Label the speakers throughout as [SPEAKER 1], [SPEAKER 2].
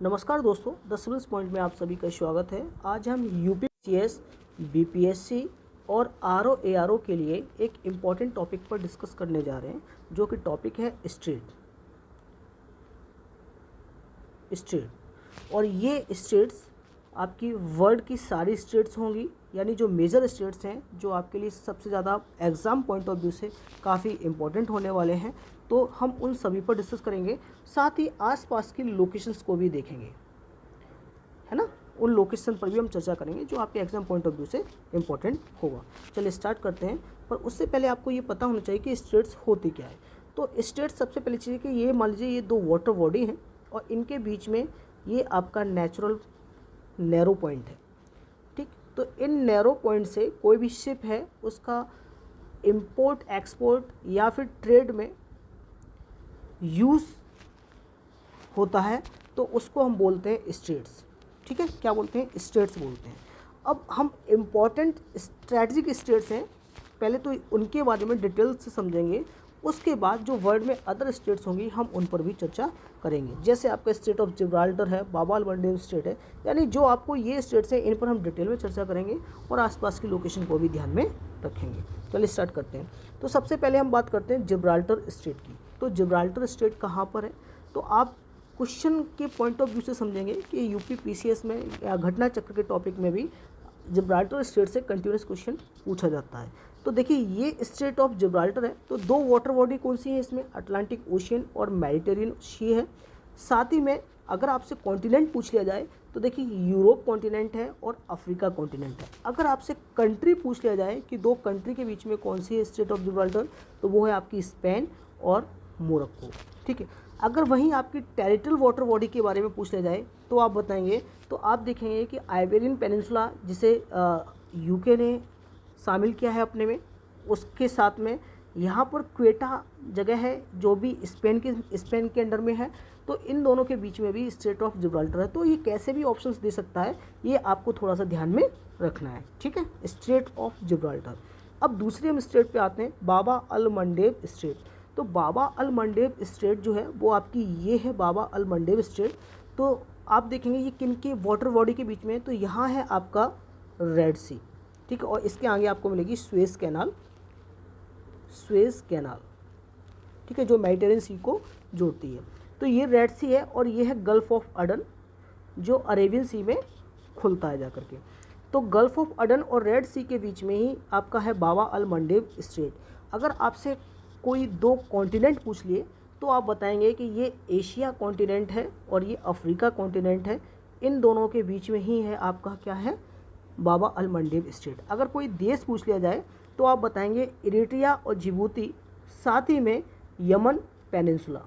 [SPEAKER 1] नमस्कार दोस्तों, the civils point में आप सभी का स्वागत है। आज हम यूपीएससी, बीपीएससी और आरओ एआरओ के लिए एक इम्पॉर्टेंट टॉपिक पर डिस्कस करने जा रहे हैं, जो कि टॉपिक है स्टेट। और ये स्टेट्स आपकी वर्ल्ड की सारी स्टेट्स होंगी, यानी जो मेजर स्टेट्स हैं, जो आपके लिए सबसे ज़्यादा एग्ज़ाम पॉइंट ऑफ व्यू से काफ़ी इम्पोर्टेंट होने वाले हैं। तो हम उन सभी पर डिस्कस करेंगे, साथ ही आसपास की लोकेशंस को भी देखेंगे, है ना। उन लोकेशन पर भी हम चर्चा करेंगे जो आपके एग्जाम पॉइंट ऑफ व्यू से इम्पोर्टेंट होगा। चलिए स्टार्ट करते हैं। पर उससे पहले आपको ये पता होना चाहिए कि स्टेट्स होती क्या है। तो स्टेट्स सबसे पहली चीज़ है कि ये मान लीजिए ये दो वाटर बॉडी हैं और इनके बीच में ये आपका नेचुरल नैरो पॉइंट है, ठीक। तो इन नैरो पॉइंट से कोई भी शिप है उसका इंपोर्ट एक्सपोर्ट या फिर ट्रेड में यूज़ होता है, तो उसको हम बोलते हैं स्टेट्स, ठीक है। क्या बोलते हैं? स्टेट्स बोलते हैं। अब हम इम्पॉर्टेंट स्ट्रैटेजिक स्टेट्स हैं, पहले तो उनके बारे में डिटेल से समझेंगे। उसके बाद जो वर्ल्ड में अदर स्टेट्स होंगी हम उन पर भी चर्चा करेंगे। जैसे आपका स्टेट ऑफ जिब्राल्टर है, बाबा अल मंडेब स्टेट है, यानी जो आपको ये स्टेट्स हैं इन पर हम डिटेल में चर्चा करेंगे और आसपास की लोकेशन को भी ध्यान में रखेंगे। चलिए स्टार्ट करते हैं। तो सबसे पहले हम बात करते हैं जिब्राल्टर स्टेट की। तो जिब्राल्टर स्टेट कहाँ पर है? तो आप क्वेश्चन के पॉइंट ऑफ व्यू से समझेंगे कि यूपी पीसीएस में या घटना चक्र के टॉपिक में भी जिब्राल्टर स्टेट से कंटिन्यूस क्वेश्चन पूछा जाता है। तो देखिए ये स्टेट ऑफ जिब्राल्टर है, तो दो वाटर बॉडी कौन सी है इसमें? अटलांटिक ओशियन और मेडिटेरियन सी है। साथ ही में अगर आपसे कॉन्टिनेंट पूछ लिया जाए तो देखिए यूरोप कॉन्टिनेंट है और अफ्रीका कॉन्टिनेंट है। अगर आपसे कंट्री पूछ लिया जाए कि दो कंट्री के बीच में कौन सी है स्टेट ऑफ जिब्राल्टर, तो वो है आपकी स्पेन और मोरक्को, ठीक है। अगर वहीं आपकी टेरिटोरियल वाटर बॉडी के बारे में पूछ लिया जाए तो आप बताएंगे, तो आप देखेंगे कि आइबेरियन पेनिनसुला, जिसे यूके ने शामिल किया है अपने में, उसके साथ में यहाँ पर क्वेटा जगह है जो भी स्पेन के अंडर में है। तो इन दोनों के बीच में भी स्टेट ऑफ जिब्राल्टर है। तो ये कैसे भी ऑप्शंस दे सकता है, ये आपको थोड़ा सा ध्यान में रखना है, ठीक है। State of Gibraltar. अब दूसरे हम स्टेट पे आते हैं, बाबा अल मंडेब स्टेट। तो बाबा अल मंडेब स्टेट जो है वो आपकी ये है, बाबा अल मंडेब स्टेट। तो आप देखेंगे ये किन के वाटर बॉडी के बीच में है? तो यहाँ है आपका रेड सी, ठीक है। और इसके आगे आपको मिलेगी स्वेज कैनाल, ठीक है, जो मेडिटेरियन सी को जोड़ती है। तो ये रेड सी है और ये है गल्फ ऑफ अडन, जो अरेबियन सी में खुलता है जाकर के। तो गल्फ ऑफ अडन और रेड सी के बीच में ही आपका है बाबा अल मंडेब स्टेट। अगर आपसे कोई दो कॉन्टिनेंट पूछ लिए तो आप बताएंगे कि ये एशिया कॉन्टिनेंट है और ये अफ्रीका कॉन्टिनेंट है। इन दोनों के बीच में ही है आपका क्या है? बाबा अल मंडेब स्टेट। अगर कोई देश पूछ लिया जाए तो आप बताएंगे इरिट्रिया और जिबूती, साथ ही में यमन पेनिनसुला,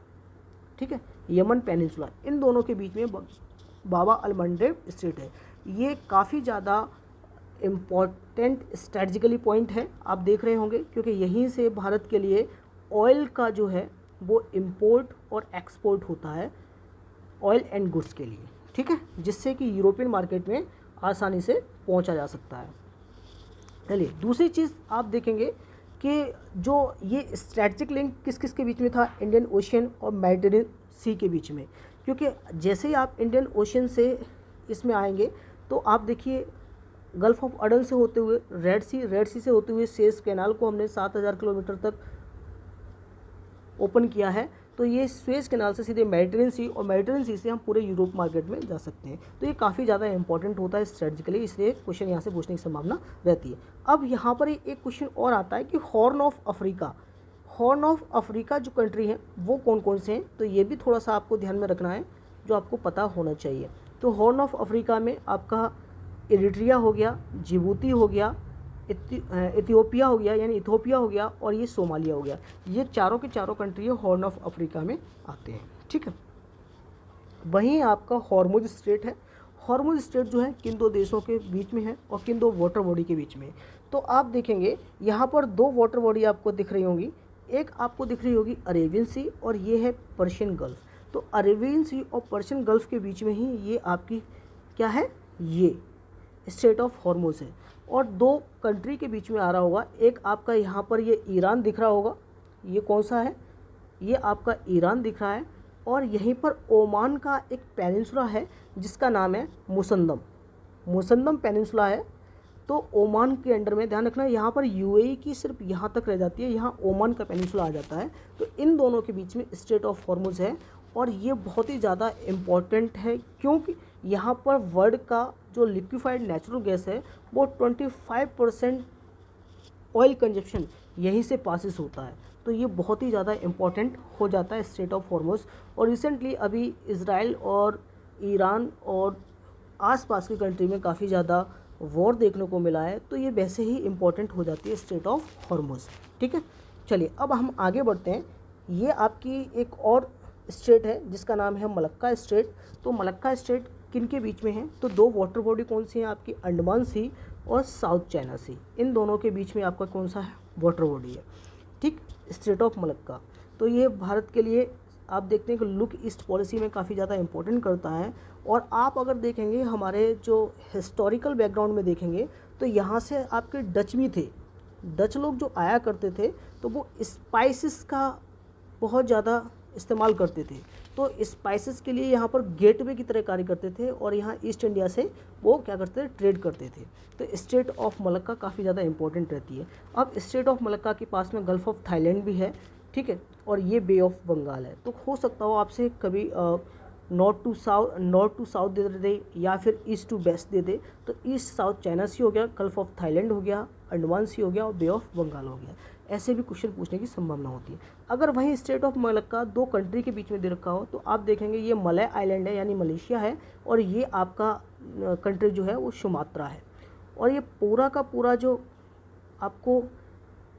[SPEAKER 1] ठीक है, यमन पेनिनसुला। इन दोनों के बीच में बाबा अल मंडेब स्टेट है। ये काफ़ी ज़्यादा इम्पॉर्टेंट स्ट्रेटजिकली पॉइंट है, आप देख रहे होंगे, क्योंकि यहीं से भारत के लिए ऑयल का जो है वो इंपोर्ट और एक्सपोर्ट होता है ऑयल एंड गुड्स के लिए, ठीक है, जिससे कि यूरोपियन मार्केट में आसानी से पहुंचा जा सकता है। चलिए दूसरी चीज़ आप देखेंगे कि जो ये स्ट्रैटेजिक लिंक किस किस के बीच में था? इंडियन ओशियन और मेडिटेरियन सी के बीच में। क्योंकि जैसे ही आप इंडियन ओशियन से इसमें आएंगे तो आप देखिए गल्फ ऑफ अडन से होते हुए रेड सी से होते हुए सुएज कैनाल को हमने 7000 किलोमीटर तक ओपन किया है। तो ये सुएज कैनाल से सीधे मेडिटेरियन सी और मेडिटेरियन सी से हम पूरे यूरोप मार्केट में जा सकते हैं। तो ये काफ़ी ज़्यादा इंपॉर्टेंट होता है स्ट्रेटजिकली, इसलिए क्वेश्चन यहाँ से पूछने की संभावना रहती है। अब यहाँ पर एक क्वेश्चन और आता है कि हॉर्न ऑफ अफ्रीका जो कंट्री है वो कौन कौन से हैं? तो ये भी थोड़ा सा आपको ध्यान में रखना है, जो आपको पता होना चाहिए। तो हॉर्न ऑफ अफ्रीका में आपका इरिट्रिया हो गया, जिबूती हो गया, इथियोपिया हो गया, यानी इथोपिया हो गया, और ये सोमालिया हो गया। ये चारों के चारों कंट्री हॉर्न ऑफ अफ्रीका में आते हैं, ठीक है। वहीं आपका हॉर्मुज स्टेट है। हॉर्मुज स्टेट जो है किन दो देशों के बीच में है और किन दो वाटर बॉडी के बीच में है? तो आप देखेंगे यहाँ पर दो वाटर बॉडी आपको दिख रही होंगी। एक आपको दिख रही होगी अरेबियन सी और ये है पर्शियन गल्फ। तो अरेबियन सी और पर्शियन गल्फ के बीच में ही ये आपकी क्या है? ये स्टेट ऑफ हॉर्मुज है। और दो कंट्री के बीच में आ रहा होगा, एक आपका यहाँ पर ये ईरान दिख रहा होगा, ये कौन सा है? ये आपका ईरान दिख रहा है। और यहीं पर ओमान का एक पेनिनसुला है जिसका नाम है मुसंदम। मुसंदम पेनिनसुला है, तो ओमान के अंडर में, ध्यान रखना यहाँ पर यूएई की सिर्फ यहाँ तक रह जाती है, यहाँ ओमान का पेनिनसुला आ जाता है। तो इन दोनों के बीच में स्ट्रेट ऑफ हॉर्मुज है और ये बहुत ही ज़्यादा इम्पॉर्टेंट है क्योंकि यहाँ पर वर्ल्ड का जो लिक्विफाइड नेचुरल गैस है वो 25% ऑयल कंजप्शन यहीं से पासिस होता है। तो ये बहुत ही ज़्यादा इम्पॉर्टेंट हो जाता है स्ट्रेट ऑफ हॉर्मुज। और रिसेंटली अभी इज़राइल और ईरान और आसपास की कंट्री में काफ़ी ज़्यादा वॉर देखने को मिला है, तो ये वैसे ही इम्पॉर्टेंट हो जाती है स्ट्रेट ऑफ हॉर्मुज। ठीक है, चलिए अब हम आगे बढ़ते हैं। ये आपकी एक और स्ट्रेट है जिसका नाम है मलक्का स्ट्रेट। तो मलक्का स्ट्रेट किन के बीच में है? तो दो वाटर बॉडी कौन सी हैं आपकी? अंडमान सी और साउथ चाइना सी। इन दोनों के बीच में आपका कौन सा है? वाटर बॉडी है। ठीक, स्ट्रेट ऑफ मलक्का। तो ये भारत के लिए आप देखते हैं कि लुक ईस्ट पॉलिसी में काफ़ी ज़्यादा इंपॉर्टेंट करता है। और आप अगर देखेंगे हमारे जो हिस्टोरिकल बैकग्राउंड में देखेंगे तो यहाँ से आपके डच भी थे। डच लोग जो आया करते थे तो वो स्पाइसेस का बहुत ज़्यादा इस्तेमाल करते थे। तो स्पाइसेस के लिए यहाँ पर गेटवे की तरह कार्य करते थे और यहाँ ईस्ट इंडिया से वो क्या करते थे? ट्रेड करते थे। तो स्ट्रेट ऑफ मलक्का काफ़ी ज़्यादा इंपॉर्टेंट रहती है। अब स्ट्रेट ऑफ मलक्का के पास में गल्फ ऑफ थाईलैंड भी है, ठीक है, और ये बे ऑफ बंगाल है। तो हो सकता हो आपसे कभी नॉर्थ टू साउथ दे दे या फिर ईस्ट टू वेस्ट दे दे। तो ईस्ट साउथ चाइना सी हो गया, गल्फ ऑफ थाईलैंड हो गया, अंडमान सी हो गया और बे ऑफ बंगाल हो गया। ऐसे भी क्वेश्चन पूछने की संभावना होती है। अगर वहीं स्ट्रेट ऑफ मलक्का दो कंट्री के बीच में दे रखा हो तो आप देखेंगे ये मलय आइलैंड है यानी मलेशिया है और ये आपका कंट्री जो है वो सुमात्रा है। और ये पूरा का पूरा जो आपको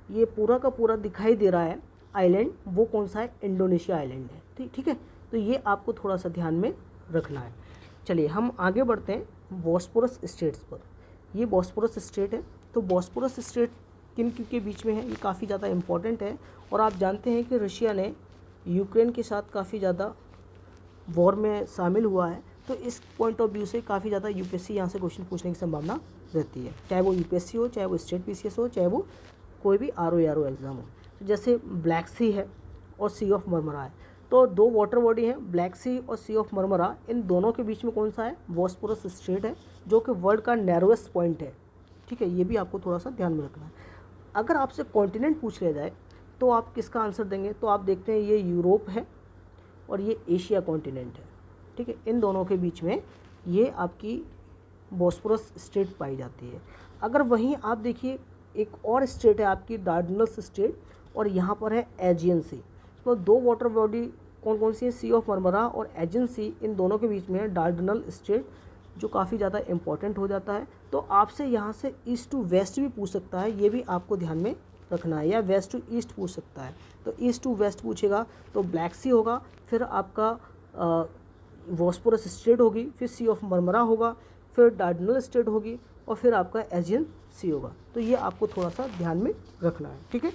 [SPEAKER 1] ये पूरा का पूरा दिखाई दे रहा है आइलैंड, वो कौन सा है? इंडोनेशिया आइलैंड है। ठीक है, तो ये आपको थोड़ा सा ध्यान में रखना है। चलिए हम आगे बढ़ते हैं बॉस्पोरस स्टेट्स पर। ये बॉस्पोरस स्टेट है। तो बॉस्पोरस स्टेट किन के बीच में है? ये काफ़ी ज़्यादा इम्पोर्टेंट है। और आप जानते हैं कि रशिया ने यूक्रेन के साथ काफ़ी ज़्यादा वॉर में शामिल हुआ है। तो इस पॉइंट ऑफ व्यू से काफ़ी ज़्यादा यूपीएससी यहाँ से क्वेश्चन पूछने की संभावना रहती है, चाहे वो यूपीएससी हो, चाहे वो स्टेट पीसीएस हो, चाहे वो कोई भी आरओ एग्ज़ाम हो। तो जैसे ब्लैक सी है और सी ऑफ मरमरा है, तो दो वाटर बॉडी हैं ब्लैक सी और सी ऑफ मरमरा। इन दोनों के बीच में कौन सा है? बॉस्पोरस स्ट्रेट है, जो कि वर्ल्ड का नैरोएस्ट पॉइंट है। ठीक है, ये भी आपको थोड़ा सा ध्यान में रखना है। अगर आपसे कॉन्टिनेंट पूछ लिया जाए तो आप किसका आंसर देंगे? तो आप देखते हैं ये यूरोप है और ये एशिया कॉन्टिनेंट है। ठीक है, इन दोनों के बीच में ये आपकी बॉस्पोरस स्ट्रेट पाई जाती है। अगर वहीं आप देखिए एक और स्टेट है आपकी डार्डनल्स स्टेट और यहाँ पर है एजियन सी। तो दो वाटर बॉडी कौन कौन सी है? सी ऑफ मरमरा और एजियन सी। इन दोनों के बीच में है डार्डनल स्टेट, जो काफ़ी ज़्यादा इंपॉर्टेंट हो जाता है। तो आपसे यहाँ से ईस्ट टू वेस्ट भी पूछ सकता है, ये भी आपको ध्यान में रखना है, या वेस्ट टू ईस्ट पूछ सकता है। तो ईस्ट टू वेस्ट पूछेगा तो ब्लैक सी होगा, फिर आपका बॉस्पोरस स्ट्रेट होगी, फिर सी ऑफ मरमरा होगा, फिर डार्डनल स्टेट होगी और फिर आपका एजियन सी होगा। तो ये आपको थोड़ा सा ध्यान में रखना है। ठीक है,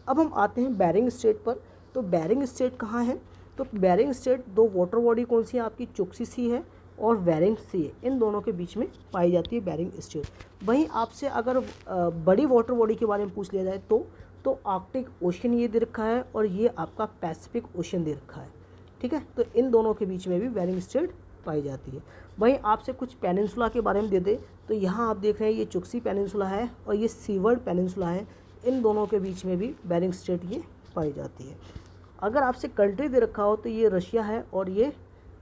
[SPEAKER 1] अब हम आते हैं बेरिंग स्ट्रेट पर। तो बेरिंग स्ट्रेट कहाँ है? तो बेरिंग स्ट्रेट दो वाटर बॉडी कौन सी है आपकी? चोक्सी सी है और बेरिंग सी है। इन दोनों के बीच में पाई जाती है बेरिंग स्ट्रेट। वहीं आपसे अगर बड़ी वाटर बॉडी के बारे में पूछ लिया जाए तो आर्कटिक ओशन ये दे रखा है और ये आपका पैसिफिक ओशन दे रखा है। ठीक है, तो इन दोनों के बीच में भी बेरिंग स्ट्रेट पाई जाती है। वहीं आपसे कुछ पेनिनसुला के बारे में दे दे तो यहाँ आप देख रहे हैं ये चुक्सी पेनिनसुला है और ये सीवर्ड पेनिनसुला है। इन दोनों के बीच में भी बेरिंग स्ट्रेट ये पाई जाती है। अगर आपसे कंट्री दे रखा हो तो ये रशिया है और ये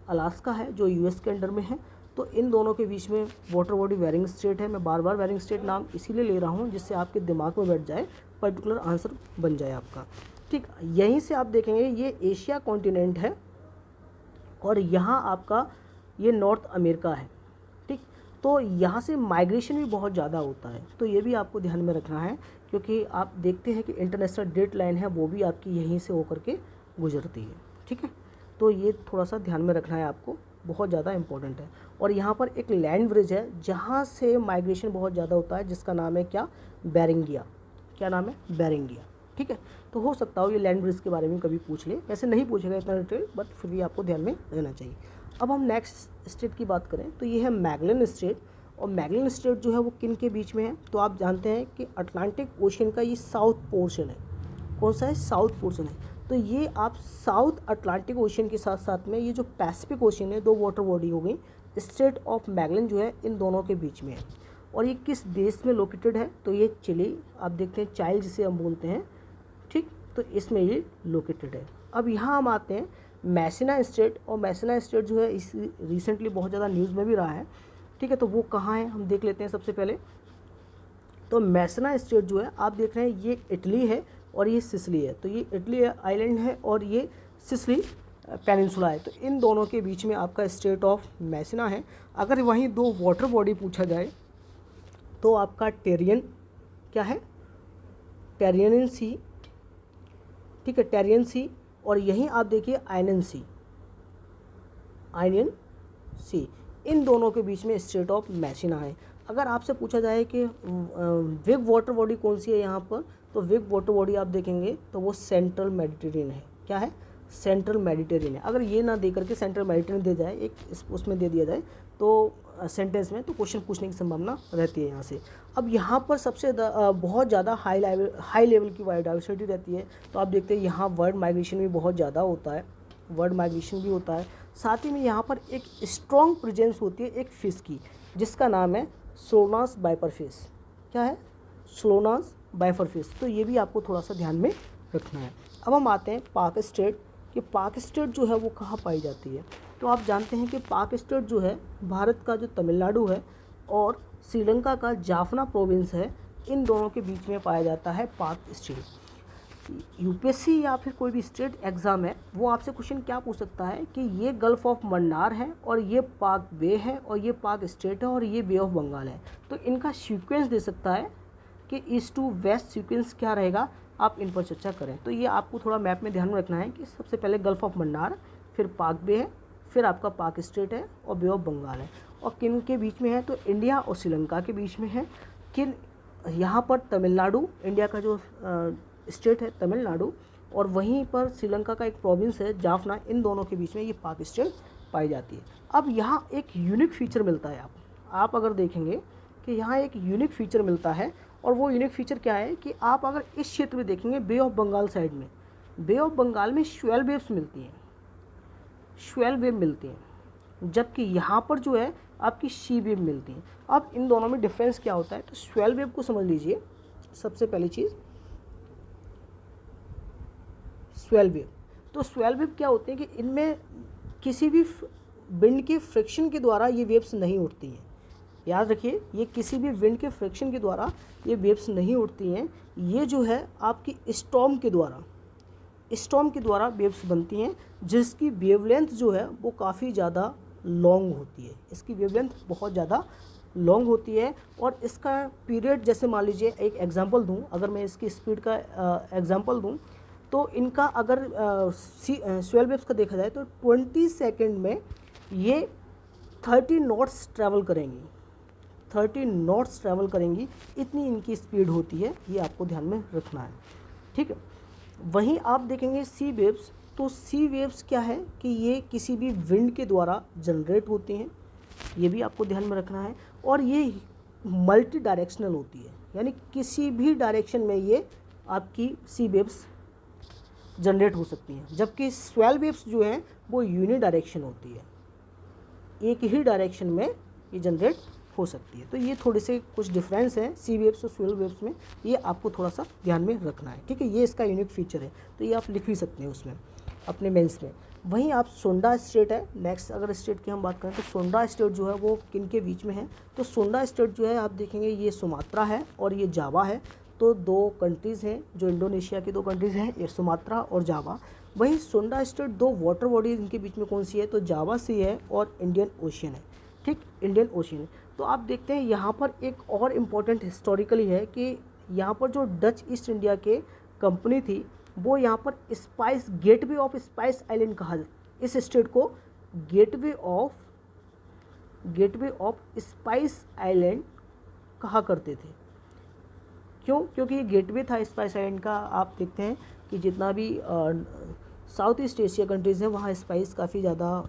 [SPEAKER 1] अलास्का है जो यूएस के अंडर में है। तो इन दोनों के बीच में वाटर बॉडी बेरिंग स्ट्रेट है। मैं बार बार बेरिंग स्ट्रेट नाम इसीलिए ले रहा हूँ जिससे आपके दिमाग में बैठ जाए, पर्टिकुलर आंसर बन जाए आपका। ठीक, यहीं से आप देखेंगे ये एशिया कॉन्टिनेंट है और यहाँ आपका ये नॉर्थ अमेरिका है। ठीक, तो यहाँ से माइग्रेशन भी बहुत ज़्यादा होता है, तो ये भी आपको ध्यान में रखना है क्योंकि आप देखते हैं कि इंटरनेशनल डेट लाइन है वो भी आपकी यहीं से होकर के गुजरती है। ठीक है, तो ये थोड़ा सा ध्यान में रखना है आपको, बहुत ज़्यादा इंपॉर्टेंट है। और यहाँ पर एक लैंड ब्रिज है जहाँ से माइग्रेशन बहुत ज़्यादा होता है, जिसका नाम है क्या? बेरिंगिया। क्या नाम है? बेरिंगिया। ठीक है, तो हो सकता हो ये लैंड ब्रिज के बारे में कभी पूछ ले, वैसे नहीं पूछेगा इतना डिटेल, बट फिर भी आपको ध्यान में रहना चाहिए। अब हम नेक्स्ट स्टेट की बात करें तो ये है मैगलन स्टेट। और मैगलन स्टेट जो है वो किन के बीच में है? तो आप जानते हैं कि अटलांटिक ओशन का ये साउथ पोर्शन है। कौन सा है? साउथ पोर्शन है। तो ये आप साउथ अटलांटिक ओशन के साथ साथ में ये जो पैसिफिक ओशन है, 2 वाटर बॉडी हो गई, स्ट्रेट ऑफ मैगलन जो है इन दोनों के बीच में है। और ये किस देश में लोकेटेड है, तो ये चिली, आप देखते हैं चाइल्ड जिसे हम बोलते हैं, ठीक, तो इसमें ये लोकेटेड है। अब यहाँ हम आते हैं मैसिना स्टेट, और मैसिना स्टेट जो है इस रिसेंटली बहुत ज़्यादा न्यूज़ में भी रहा है, ठीक है, तो वो कहाँ है हम देख लेते हैं सबसे पहले। तो मैसिना स्टेट जो है आप देख रहे हैं ये इटली है और ये सिसिली है, तो ये इटली आइलैंड है और ये सिसिली पेनिनसुला है, तो इन दोनों के बीच में आपका स्टेट ऑफ मैसिना है। अगर वहीं 2 वाटर बॉडी पूछा जाए तो आपका टेरियन क्या है, टेरियन सी, ठीक है, टेरियन सी, और यहीं आप देखिए आयनन सी, आयनियन सी, इन दोनों के बीच में स्टेट ऑफ मैसिना है। अगर आपसे पूछा जाए कि बिग वाटर बॉडी कौन सी है यहाँ पर, तो बिग वाटर बॉडी आप देखेंगे तो वो सेंट्रल मेडिटेरियन है। क्या है, सेंट्रल मेडिटेरियन है। अगर ये ना दे करके सेंट्रल मेडिटेरियन दे जाए, एक उसमें दे दिया जाए तो सेंटेंस में, तो क्वेश्चन पूछने की संभावना रहती है यहाँ से। अब यहाँ पर सबसे बहुत ज़्यादा हाई लेवल की बायोडाइवर्सिटी रहती है, तो आप देखते हैं यहाँ बर्ड माइग्रेशन भी बहुत ज़्यादा होता है, बर्ड माइग्रेशन भी होता है। साथ ही में यहाँ पर एक स्ट्रॉन्ग प्रेजेंस होती है एक फ़िश की, जिसका नाम है स्लोनास बाइपर फिश। क्या है, स्लोनास बाइपर फिश, तो ये भी आपको थोड़ा सा ध्यान में रखना है। अब हम आते हैं पाक स्टेट, कि पाक स्टेट जो है वो कहाँ पाई जाती है। तो आप जानते हैं कि पाक स्टेट जो है भारत का जो तमिलनाडु है और श्रीलंका का जाफना प्रोविंस है, इन दोनों के बीच में पाया जाता है पाक स्टेट। यूपीएससी या फिर कोई भी स्टेट एग्ज़ाम है वो आपसे क्वेश्चन क्या पूछ सकता है कि ये गल्फ ऑफ मन्नार है और ये पाक बे है और ये पाक स्टेट है और ये बे ऑफ बंगाल है, तो इनका सीक्वेंस दे सकता है कि ईस्ट टू वेस्ट सीक्वेंस क्या रहेगा, आप इन पर चर्चा करें। तो ये आपको थोड़ा मैप में ध्यान में रखना है कि सबसे पहले गल्फ ऑफ मन्नार, फिर पाक बे है, फिर आपका पाक स्टेट है और बे ऑफ बंगाल है, और किन के बीच में है, तो इंडिया और श्रीलंका के बीच में है। किन, यहाँ पर तमिलनाडु, इंडिया का जो स्टेट है तमिलनाडु, और वहीं पर श्रीलंका का एक प्रोविंस है जाफना, इन दोनों के बीच में ये पाक स्टेट पाई जाती है। अब यहाँ एक यूनिक फीचर मिलता है, आप अगर देखेंगे कि यहाँ एक यूनिक फीचर मिलता है, और वो यूनिक फीचर क्या है कि आप अगर इस क्षेत्र में देखेंगे बे ऑफ बंगाल साइड में, बे ऑफ बंगाल में स्वेल वेव्स मिलती हैं, स्वेल वेव मिलती हैं, जबकि यहाँ पर जो है आपकी सी वेव मिलती हैं। अब इन दोनों में डिफरेंस क्या होता है, तो स्वेल वेव को समझ लीजिए। सबसे पहली चीज़ स्वेल वेव, तो स्वेल वेव क्या होते हैं कि इनमें किसी भी विंड के फ्रिक्शन के द्वारा ये वेव्स नहीं उठती हैं। याद रखिए, ये किसी भी विंड के फ्रिक्शन के द्वारा ये वेव्स नहीं उठती हैं, ये जो है आपकी स्टॉर्म के द्वारा वेव्स बनती हैं, जिसकी वेवलेंथ जो है वो काफ़ी ज़्यादा लॉन्ग होती है। इसकी वेवलेंथ बहुत ज़्यादा लॉन्ग होती है, और इसका पीरियड, जैसे मान लीजिए एक एग्जांपल दूं, अगर मैं इसकी स्पीड का एग्जांपल दूं, तो इनका अगर स्वेल वेव्स का देखा जाए तो 20 सेकेंड में ये 30 नॉट्स ट्रैवल करेंगी, 30 नॉट्स ट्रैवल करेंगी, इतनी इनकी स्पीड होती है, ये आपको ध्यान में रखना है, ठीक है। वहीं आप देखेंगे सी वेव्स, तो सी वेव्स क्या है कि ये किसी भी विंड के द्वारा जनरेट होती हैं, ये भी आपको ध्यान में रखना है, और ये मल्टी डायरेक्शनल होती है, यानी किसी भी डायरेक्शन में ये आपकी सी वेव्स जनरेट हो सकती हैं, जबकि स्वेल वेव्स जो हैं वो यूनि डायरेक्शन होती है, एक ही डायरेक्शन में ये जनरेट हो सकती है। तो ये थोड़े से कुछ डिफरेंस है सी वेव्स और स्वेल वेव्स में, ये आपको थोड़ा सा ध्यान में रखना है, ठीक है। ये इसका यूनिक फीचर है, तो ये आप लिख भी सकते हैं उसमें अपने मेंस में। वहीं आप सोंडा स्टेट है नेक्स्ट, अगर स्टेट की हम बात करें तो सोंडा स्टेट जो है वो किन के बीच में है, तो सोंडा स्टेट जो है आप देखेंगे ये सुमात्रा है और ये जावा है, तो 2 कंट्रीज़ हैं जो इंडोनेशिया की 2 कंट्रीज़ हैं, ये सुमात्रा और जावा। वहीं सोंडा स्टेट 2 वाटर बॉडी इनके बीच में कौन सी है, तो जावा सी है और इंडियन ओशियन है, ठीक, इंडियन ओशियन। तो आप देखते हैं यहाँ पर एक और इम्पॉर्टेंट हिस्टोरिकली है कि यहाँ पर जो डच ईस्ट इंडिया के कंपनी थी वो यहाँ पर spice, gateway of spice island कहा, इस स्टेट को गेटवे ऑफ स्पाइस आइलैंड कहा करते थे। क्यों, क्योंकि ये गेटवे था स्पाइस आइलैंड का। आप देखते हैं कि जितना भी साउथ ईस्ट एशिया कंट्रीज़ हैं वहाँ स्पाइस काफ़ी ज़्यादा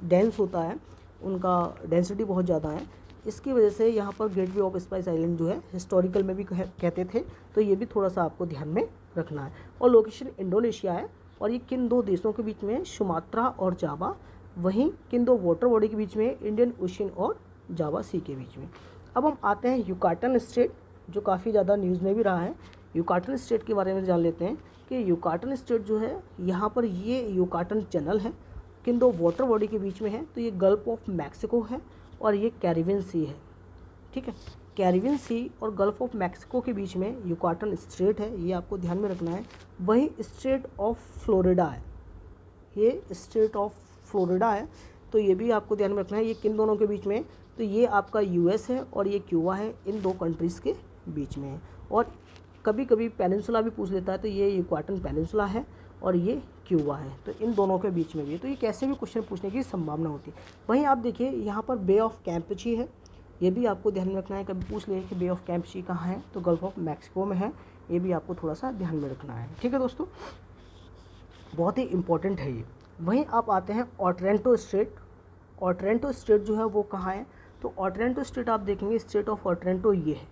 [SPEAKER 1] डेंस होता है, उनका डेंसिटी बहुत ज़्यादा है, इसकी वजह से यहाँ पर गेटवे ऑफ स्पाइस आइलैंड जो है हिस्टोरिकल में भी कहते थे, तो ये भी थोड़ा सा आपको ध्यान में रखना है। और लोकेशन इंडोनेशिया है, और ये किन दो देशों के बीच में है, सुमात्रा और जावा। वहीं किन दो वाटर बॉडी के बीच में है, इंडियन ओशन और जावा सी के बीच में। अब हम आते हैं युकाटन स्टेट, जो काफ़ी ज़्यादा न्यूज़ में भी रहा है। युकाटन स्टेट के बारे में जान लेते हैं कि युकाटन स्टेट जो है, यहाँ पर ये युकाटन चैनल है, किन दो वाटर बॉडी के बीच में है, तो ये गल्फ ऑफ मैक्सिको है और ये कैरिबियन सी है। ठीक है, कैरिबियन सी और गल्फ ऑफ मैक्सिको के बीच में युकाटन स्टेट है, ये आपको ध्यान में रखना है। वहीं स्टेट ऑफ फ्लोरिडा है, ये स्टेट ऑफ फ्लोरिडा है, तो ये भी आपको ध्यान में रखना है। ये किन दोनों के बीच में, तो ये आपका यूएस है और ये क्यूबा है, इन दो कंट्रीज़ के बीच में है। और कभी कभी पेनिनसुला भी पूछ लेता है, तो ये युकाटन पेनिनसुला है और ये क्यूबा है, तो इन दोनों के बीच में भी है। तो ये कैसे भी क्वेश्चन पूछने की संभावना होती है। वहीं आप देखिए यहाँ पर बे ऑफ कैम्पेची है, ये भी आपको ध्यान में रखना है। कभी पूछ ले कि बे ऑफ कैम्पेची कहाँ है, तो गल्फ ऑफ मैक्सिको में है, ये भी आपको थोड़ा सा ध्यान में रखना है। ठीक है दोस्तों, बहुत ही इंपॉर्टेंट है ये। वहीं आप आते हैं ओट्रेंटो स्टेट। ओट्रेंटो स्टेट जो है वो कहाँ है, तो ओट्रेंटो स्टेट आप देखेंगे, स्टेट ऑफ ओट्रेंटो ये है,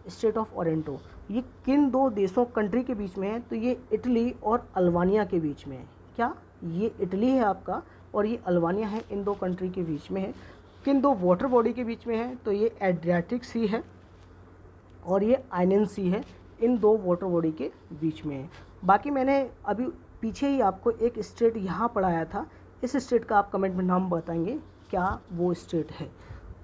[SPEAKER 1] स्टेट ऑफ ओरेंटो। ये किन दो देशों कंट्री के बीच में है, तो ये इटली और अल्बानिया के बीच में है। क्या, ये इटली है आपका और ये अल्बानिया है, इन दो कंट्री के बीच में है। किन दो वाटर बॉडी के बीच में है, तो ये एड्रियाटिक सी है और ये आयनियन सी है, इन दो वाटर बॉडी के बीच में है। बाकी मैंने अभी पीछे ही आपको एक स्टेट यहाँ पढ़ाया था, इस स्टेट का आप कमेंट में नाम बताएंगे क्या वो स्टेट है।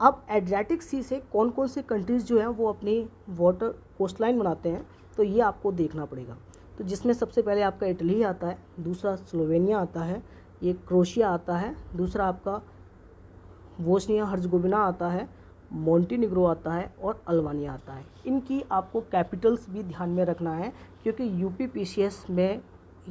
[SPEAKER 1] अब एड्रियाटिक सी से कौन कौन से कंट्रीज़ जो हैं वो अपनी वाटर कोस्टलाइन बनाते हैं, तो ये आपको देखना पड़ेगा। तो जिसमें सबसे पहले आपका इटली आता है, दूसरा स्लोवेनिया आता है, ये क्रोशिया आता है, दूसरा आपका बोस्निया हर्जगोविना आता है, मोंटीनिग्रो आता है और अल्बानिया आता है। इनकी आपको कैपिटल्स भी ध्यान में रखना है, क्योंकि यूपीपीसीएस में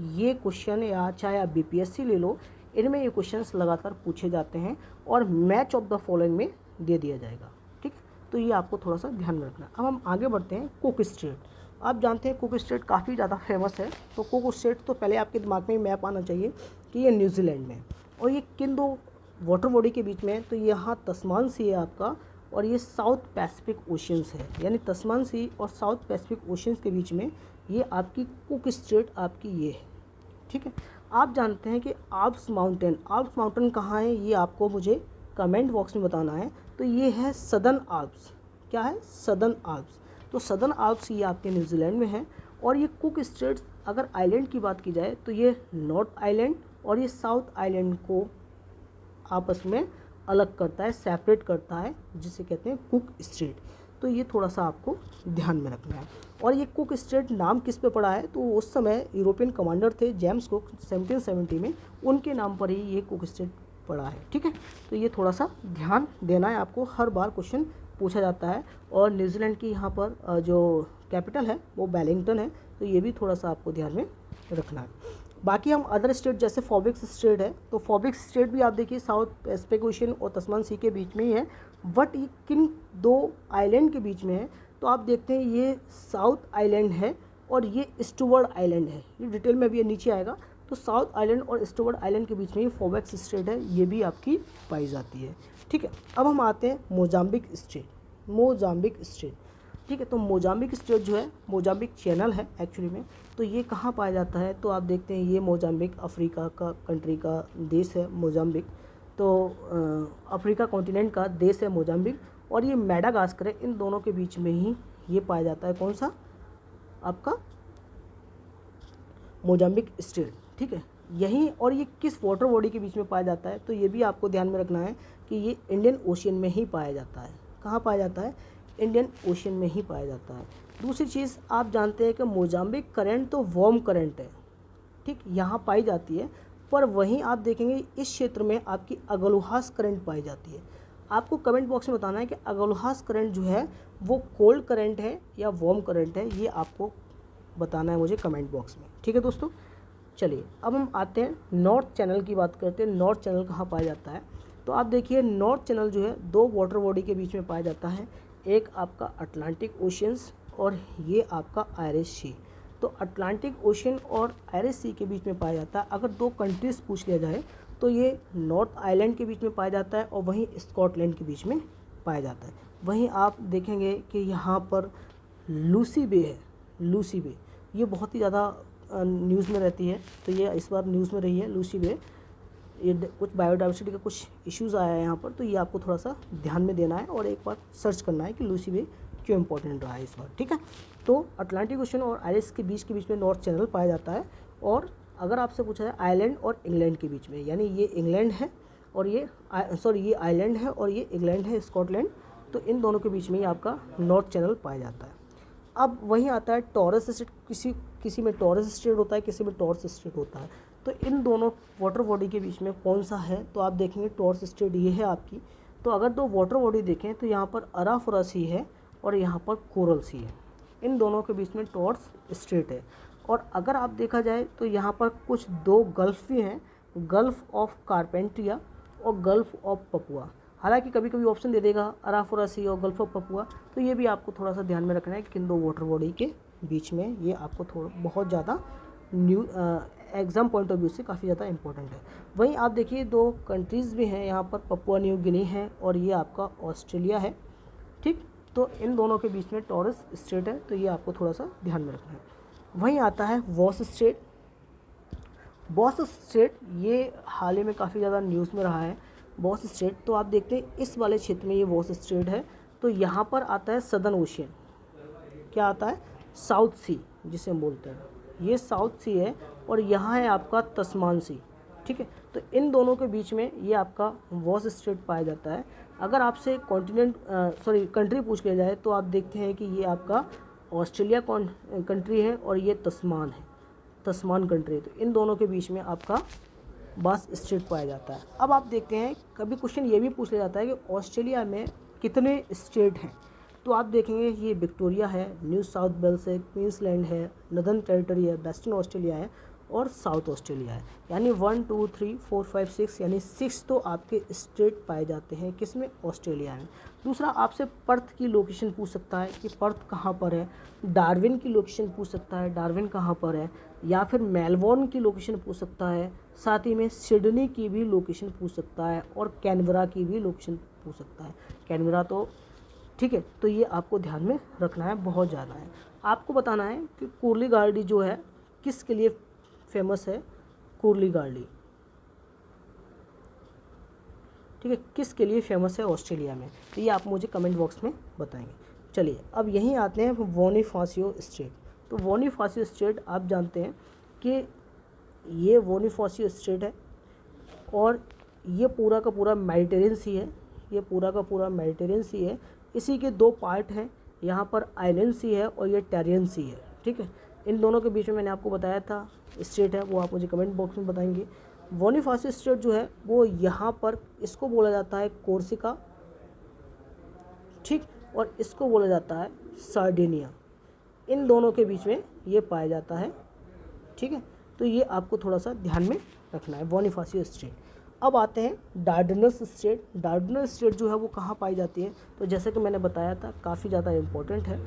[SPEAKER 1] ये क्वेश्चन, या चाहे आप बीपीएससी ले लो, इनमें ये क्वेश्चंस लगातार पूछे जाते हैं और मैच ऑफ द फॉलोइंग में दे दिया जाएगा। ठीक है, तो ये आपको थोड़ा सा ध्यान में रखना है। अब हम आगे बढ़ते हैं। कुक स्टेट, आप जानते हैं कुक स्टेट काफ़ी ज़्यादा फेमस है। तो कुक स्टेट तो पहले आपके दिमाग में मैप आना चाहिए कि ये न्यूजीलैंड में है और ये किन दो वाटर बॉडी के बीच में है, तो यहाँ तस्मान सी है आपका और ये साउथ पैसिफिक ओशियंस है, यानी तस्मान सी और साउथ पैसिफिक ओशियंस के बीच में ये आपकी कुक स्टेट आपकी ये है। ठीक है, आप जानते हैं कि आल्प्स माउंटेन कहाँ है, ये आपको मुझे कमेंट बॉक्स में बताना है। तो ये है सदर्न आल्प्स। क्या है, सदर्न आल्प्स। तो सदर्न आल्प्स ये आपके न्यूजीलैंड में है। और ये कुक स्टेट्स, अगर आइलैंड की बात की जाए, तो ये नॉर्थ आइलैंड और ये साउथ आइलैंड को आपस में अलग करता है, सेपरेट करता है, जिसे कहते हैं कुक स्टेट। तो ये थोड़ा सा आपको ध्यान में रखना है। और ये कुक स्टेट नाम किस पे पड़ा है, तो उस समय यूरोपियन कमांडर थे जेम्स कुक 1770 में, उनके नाम पर ही ये कुक स्टेट पड़ा है। ठीक है, तो ये थोड़ा सा ध्यान देना है आपको, हर बार क्वेश्चन पूछा जाता है। और न्यूजीलैंड की यहाँ पर जो कैपिटल है वो वेलिंगटन है, तो ये भी थोड़ा सा आपको ध्यान में रखना है। बाकी हम अदर स्टेट जैसे फॉबिक्स स्टेट है, तो फॉबिक्स स्टेट भी आप देखिए साउथ पैसिफिक ओशन और तस्मान सी के बीच में ही है, बट ये किन दो आइलैंड के बीच में है, तो आप देखते हैं ये साउथ आइलैंड है और ये स्टुअर्ड आइलैंड है। ये डिटेल में भी ये नीचे आएगा। तो साउथ आइलैंड और स्टुअर्ड आइलैंड के बीच में ये फॉबिक्स स्टेट है, ये भी आपकी पाई जाती है। ठीक है, अब हम आते हैं मोजाम्बिक स्टेट। ठीक है, तो मोजाम्बिक स्टेट जो है, मोजाम्बिक चैनल है एक्चुअली में, तो ये कहाँ पाया जाता है, तो आप देखते हैं ये मोजाम्बिक अफ्रीका का कंट्री का देश है मोजाम्बिक। तो अफ्रीका कॉन्टिनेंट का देश है मोजाम्बिक और ये मेडागास्कर है, इन दोनों के बीच में ही ये पाया जाता है। कौन सा, आपका मोजाम्बिक स्टेट। ठीक है, यहीं, और ये किस वाटर बॉडी के बीच में पाया जाता है, तो ये भी आपको ध्यान में रखना है कि ये इंडियन ओशियन में ही पाया जाता है। कहाँ पाया जाता है, इंडियन ओशियन में ही पाया जाता है। दूसरी चीज़ आप जानते हैं कि मोजाम्बिक करंट तो वार्म करंट है, ठीक, यहाँ पाई जाती है, पर वहीं आप देखेंगे इस क्षेत्र में आपकी अगलुहास करंट पाई जाती है। आपको कमेंट बॉक्स में बताना है कि अगलुहास करंट जो है वो कोल्ड करंट है या वार्म करंट है, ये आपको बताना है मुझे कमेंट बॉक्स में। ठीक है दोस्तों, चलिए अब हम आते हैं नॉर्थ चैनल की बात करते हैं। नॉर्थ चैनल कहाँ पाया जाता है, तो आप देखिए नॉर्थ चैनल जो है दो वाटर बॉडी के बीच में पाया जाता है, एक आपका अटलांटिक ओशियंस और ये आपका आयरिश सी। तो अटलांटिक ओशियन और आयरिश सी के बीच में पाया जाता है। अगर दो कंट्रीज़ पूछ लिया जाए तो ये नॉर्थ आइलैंड के बीच में पाया जाता है और वहीं स्कॉटलैंड के बीच में पाया जाता है। वहीं आप देखेंगे कि यहाँ पर लूसी बे है, लूसी बे। ये बहुत ही ज़्यादा न्यूज़ में रहती है, तो ये इस बार न्यूज़ में रही है लूसी बे। ये कुछ बायोडाइवर्सिटी का कुछ इश्यूज़ आया है यहाँ पर, तो ये आपको थोड़ा सा ध्यान में देना है और एक बार सर्च करना है कि लूसी बे क्यों इंपॉर्टेंट रहा है इस बार, ठीक है। तो अटलांटिक ओशन और आयरिश के बीच में नॉर्थ चैनल पाया जाता है। और अगर आपसे पूछा जाए आयरलैंड और इंग्लैंड के बीच में, यानी ये इंग्लैंड है और ये ये आयरलैंड है और ये इंग्लैंड है, स्कॉटलैंड, तो इन दोनों के बीच में ही आपका नॉर्थ चैनल पाया जाता है। अब वहीं आता है टॉरस स्ट्रेट, किसी में टॉरस स्ट्रेट होता है, किसी में टॉरस स्ट्रेट होता है। तो इन दोनों वाटर बॉडी के बीच में कौन सा है, तो आप देखेंगे टॉरस स्ट्रेट ये है आपकी। तो अगर दो वाटर बॉडी देखें तो यहाँ पर अराफोरा सी है और यहाँ पर कोरल सी है, इन दोनों के बीच में टॉरस स्ट्रेट है। और अगर आप देखा जाए तो यहाँ पर कुछ दो गल्फ भी हैं, गल्फ ऑफ कारपेंट्रिया और गल्फ ऑफ पपुआ। हालांकि कभी कभी ऑप्शन दे देगा अराफोरा सी और गल्फ ऑफ पपुआ, तो ये भी आपको थोड़ा सा ध्यान में रखना है कि किन दो वाटर बॉडी के बीच में, ये आपको थोड़ा बहुत ज़्यादा new exam point of view से काफ़ी ज़्यादा इंपॉर्टेंट है। वहीं आप देखिए दो कंट्रीज़ भी हैं यहाँ पर, पपुआ न्यू गिनी है और ये आपका ऑस्ट्रेलिया है, ठीक। तो इन दोनों के बीच में टॉरस स्ट्रेट है, तो ये आपको थोड़ा सा ध्यान में रखना है। वहीं आता है वॉस स्ट्रेट। वॉस स्ट्रेट ये हाल ही में काफ़ी ज़्यादा न्यूज़ में रहा है, वॉस स्ट्रेट। तो आप देखते हैं इस वाले क्षेत्र में ये वॉस स्ट्रेट है, तो यहाँ पर आता है सदर्न ओशियन, क्या आता है, साउथ सी जिसे हम बोलते हैं, ये साउथ सी है और यहाँ है आपका तस्मान सी, ठीक है। तो इन दोनों के बीच में ये आपका वॉस स्ट्रेट पाया जाता है। अगर आपसे कंट्री पूछ लिया जाए तो आप देखते हैं कि ये आपका ऑस्ट्रेलिया कंट्री है और ये तस्मान है, तस्मान कंट्री है। तो इन दोनों के बीच में आपका वॉस स्ट्रेट पाया जाता है। अब आप देखते हैं कभी क्वेश्चन ये भी पूछ लिया जाता है कि ऑस्ट्रेलिया में कितने स्टेट हैं, तो आप देखेंगे ये विक्टोरिया है, न्यू साउथ वेल्स है, क्वींसलैंड है, नदर्न टेरिटरी है, वेस्टर्न ऑस्ट्रेलिया है और साउथ ऑस्ट्रेलिया है। यानी 1 2 3 4 5 6 यानी 6 तो आपके स्टेट पाए जाते हैं किसमें, ऑस्ट्रेलिया में। दूसरा आपसे पर्थ की लोकेशन पूछ सकता है कि पर्थ कहाँ पर है, डार्विन की लोकेशन पूछ सकता है, डार्विन कहाँ पर है, या फिर मेलबोर्न की लोकेशन पूछ सकता है, साथ ही में सिडनी की भी लोकेशन पूछ सकता है और कैनबरा की भी लोकेशन पूछ सकता है। कैनबरा तो ठीक है, तो ये आपको ध्यान में रखना है, बहुत ज़्यादा है। आपको बताना है कि कुर्ली गार्डी जो है किसके लिए फेमस है, कुर्ली गार्डी, ठीक है, किसके लिए फेमस है ऑस्ट्रेलिया में, तो ये आप मुझे कमेंट बॉक्स में बताएंगे। चलिए अब यहीं आते हैं बोनिफासियो स्ट्रेट। तो बोनिफासियो स्ट्रेट आप जानते हैं कि ये बोनिफासियो स्ट्रेट है और ये पूरा का पूरा मेडिटेरियन सी है, ये पूरा का पूरा मेडिटेरियन सी है। इसी के दो पार्ट हैं, यहाँ पर आइलैंड सी है और ये टेरियन सी है, ठीक है। इन दोनों के बीच में मैंने आपको बताया था स्टेट है, वो आप मुझे कमेंट बॉक्स में बताएंगे। बोनिफासियो स्टेट जो है वो यहाँ पर, इसको बोला जाता है कोर्सिका, ठीक, और इसको बोला जाता है सार्डिनिया। इन दोनों के बीच में ये पाया जाता है, ठीक है। तो ये आपको थोड़ा सा ध्यान में रखना है, बोनिफासियो स्टेट। अब आते हैं डार्डेनल्स स्टेट। डार्डेनल्स स्टेट जो है वो कहाँ पाई जाती है, तो जैसे कि मैंने बताया था काफ़ी ज़्यादा इम्पोर्टेंट है।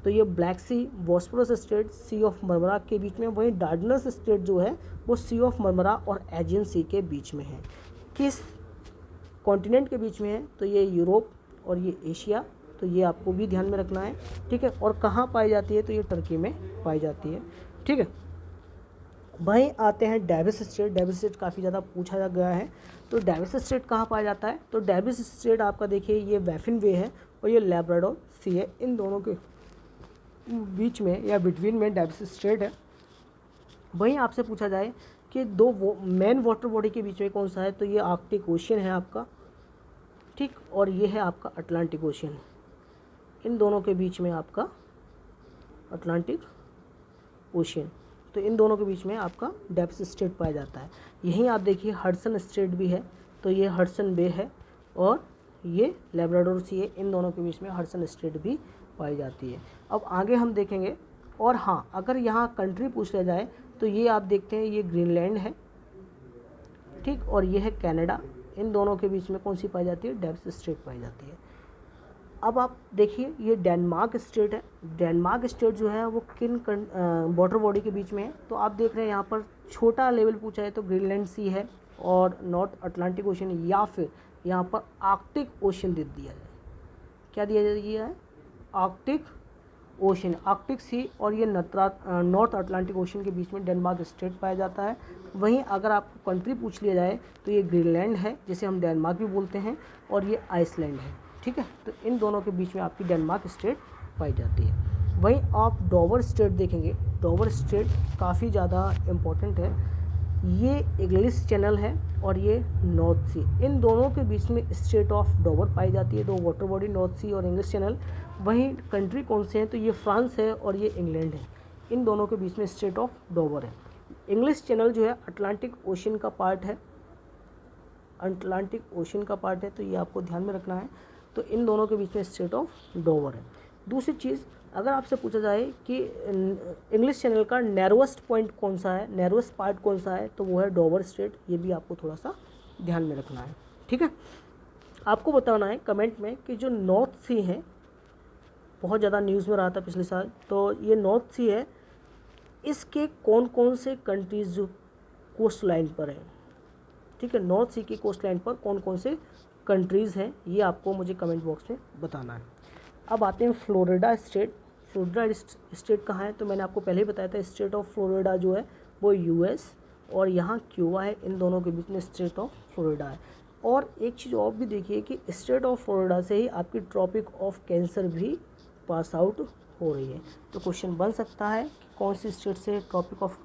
[SPEAKER 1] तो ये Black Sea, Bosphorus Strait, Sea of Marmara के बीच में। वहीं डार्डेनल्स स्टेट जो है वो सी ऑफ मरमरा और एजियन सी के बीच में है। किस कॉन्टिनेंट के बीच में है, तो ये यूरोप और ये एशिया, तो ये आपको भी ध्यान में रखना है, ठीक है। और कहाँ पाई जाती है, तो ये टर्की में पाई जाती है, ठीक है। वहीं आते हैं डेविस स्ट्रेट। डेविस स्ट्रेट काफ़ी ज़्यादा पूछा गया है, तो डेविस स्ट्रेट कहाँ पाया जाता है, तो डेविस स्ट्रेट आपका देखिए ये बैफिन वे है और ये लैब्राडोर सी है, इन दोनों के बीच में या बिटवीन में डेविस स्ट्रेट है। वहीं आपसे पूछा जाए कि दो मेन वाटर बॉडी के बीच में कौन सा है, तो ये आर्कटिक ओशियन है आपका, ठीक, और ये है आपका अटलांटिक ओशियन। इन दोनों के बीच में आपका अटलांटिक ओशियन, तो इन दोनों के बीच में आपका डेविस स्ट्रेट पाया जाता है। यहीं आप देखिए हडसन स्ट्रेट भी है, तो ये हडसन बे है और ये लैब्राडोर सी है, इन दोनों के बीच में हडसन स्ट्रेट भी पाई जाती है। अब आगे हम देखेंगे, और हाँ अगर यहाँ कंट्री पूछ लिया जाए तो ये आप देखते हैं ये ग्रीनलैंड है, ठीक, और ये है कनाडा। इन दोनों के बीच में कौन सी पाई जाती है, डेविस स्ट्रेट पाई जाती है। अब आप देखिए ये डेनमार्क स्टेट है। डेनमार्क स्टेट जो है वो किन वाटर बॉडी के बीच में है, तो आप देख रहे हैं यहाँ पर छोटा लेवल पूछा है तो ग्रीनलैंड सी है और नॉर्थ अटलांटिक ओशन, या फिर यहाँ पर आर्कटिक ओशन दे दिया है, क्या दिया गया है, आर्कटिक ओशन आर्कटिक सी और ये नॉर्थ अटलांटिक ओशन के बीच में डेनमार्क स्टेट पाया जाता है। वहीं अगर आपको कंट्री पूछ लिया जाए तो ये ग्रीनलैंड है, जिसे हम डेनमार्क भी बोलते हैं, और ये आइसलैंड है। ठीक है, तो इन दोनों के बीच में आपकी डेनमार्क स्टेट पाई जाती है। वहीं आप डोवर स्टेट देखेंगे, डोवर स्टेट काफ़ी ज़्यादा इम्पोर्टेंट है। ये इंग्लिश चैनल है और ये नॉर्थ सी, इन दोनों के बीच में स्टेट ऑफ डोवर पाई जाती है, दो वाटर बॉडी नॉर्थ सी और इंग्लिश चैनल। वहीं कंट्री कौन से हैं, तो ये फ्रांस है और ये इंग्लैंड है, इन दोनों के बीच में स्टेट ऑफ डोवर है। इंग्लिश चैनल जो है अटलांटिक ओशन का पार्ट है, अटलांटिक ओशन का पार्ट है, तो ये आपको ध्यान में रखना है। तो इन दोनों के बीच में स्टेट ऑफ डोवर है। दूसरी चीज़, अगर आपसे पूछा जाए कि इंग्लिश चैनल का नैरोएस्ट पॉइंट कौन सा है, नैरोएस्ट पार्ट कौन सा है, तो वो है डोवर स्ट्रेट। ये भी आपको थोड़ा सा ध्यान में रखना है। ठीक है, आपको बताना है कमेंट में कि जो नॉर्थ सी है, बहुत ज़्यादा न्यूज़ में रहा था पिछले साल, तो ये नॉर्थ सी है, इसके कौन कौन से कंट्रीज़ जो कोस्ट लाइन पर है। ठीक है, नॉर्थ सी की कोस्ट लाइन पर कौन कौन से कंट्रीज़ हैं, ये आपको मुझे कमेंट बॉक्स में बताना है। अब आते हैं फ्लोरिडा स्टेट। फ्लोरिडा स्टेट कहाँ है, तो मैंने आपको पहले ही बताया था, स्टेट ऑफ फ्लोरिडा जो है वो यूएस और यहाँ क्यूबा है, इन दोनों के बीच में स्टेट ऑफ फ्लोरिडा है। और एक चीज़ और भी देखिए कि स्टेट ऑफ फ्लोरिडा से ही आपकी ट्रॉपिक ऑफ कैंसर भी पास आउट हो रही है। तो क्वेश्चन बन सकता है कि कौन सी स्टेट से ट्रॉपिक ऑफ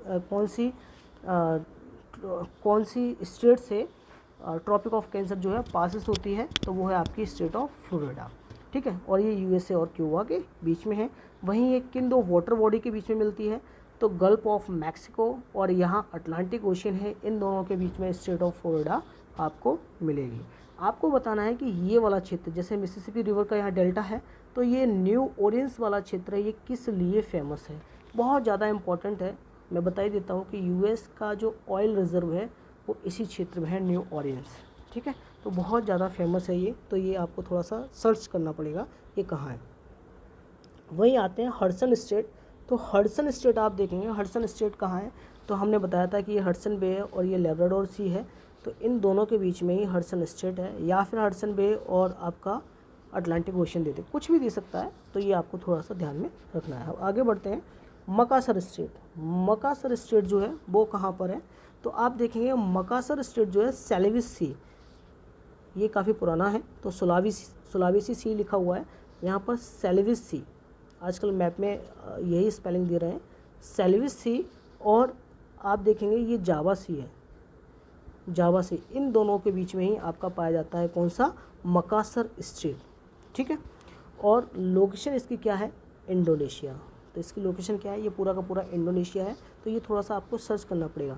[SPEAKER 1] कौन सी स्टेट से ट्रॉपिक ऑफ कैंसर जो है पासिस होती है, तो वो है आपकी स्टेट ऑफ फ्लोरिडा। ठीक है, और ये यूएसए और क्यूबा के बीच में है। वहीं ये किन दो वाटर बॉडी के बीच में मिलती है, तो गल्फ ऑफ मैक्सिको और यहाँ अटलांटिक ओशन है, इन दोनों के बीच में स्टेट ऑफ फ्लोरिडा आपको मिलेगी। आपको बताना है कि ये वाला क्षेत्र, जैसे मिसिसिपी रिवर का यहाँ डेल्टा है, तो ये न्यू ऑरेंज वाला क्षेत्र है, ये किस लिए फेमस है, बहुत ज़्यादा इम्पोर्टेंट है। मैं बता ही देता हूँ कि यूएस का जो ऑयल रिजर्व है वो इसी क्षेत्र में है, न्यू ऑरेंज। ठीक है, तो बहुत ज़्यादा फेमस है ये, तो ये आपको थोड़ा सा सर्च करना पड़ेगा ये कहाँ है। वहीं आते हैं हडसन स्टेट। तो हडसन स्टेट आप देखेंगे, हडसन स्टेट कहाँ है, तो हमने बताया था कि ये हडसन बे है और ये लेब्राडोर सी है, तो इन दोनों के बीच में ही हडसन स्टेट है, या फिर हडसन बे और आपका अटलांटिक ओशन दे दे, कुछ भी दे सकता है, तो ये आपको थोड़ा सा ध्यान में रखना है। आगे बढ़ते हैं, मकासर स्टेट। मकासर स्टेट जो है वो कहाँ पर है, तो आप देखेंगे मकासर स्टेट जो है सेलेविस सी, ये काफ़ी पुराना है, तो सुलावेसी सी लिखा हुआ है, यहाँ पर सेलेविस सी, आजकल मैप में यही स्पेलिंग दे रहे हैं, सेलेविस सी। और आप देखेंगे ये जावा सी है, जावा सी, इन दोनों के बीच में ही आपका पाया जाता है कौन सा, मकासर स्टेट। ठीक है, और लोकेशन इसकी क्या है, इंडोनेशिया। तो इसकी लोकेशन क्या है, ये पूरा का पूरा इंडोनेशिया है, तो ये थोड़ा सा आपको सर्च करना पड़ेगा।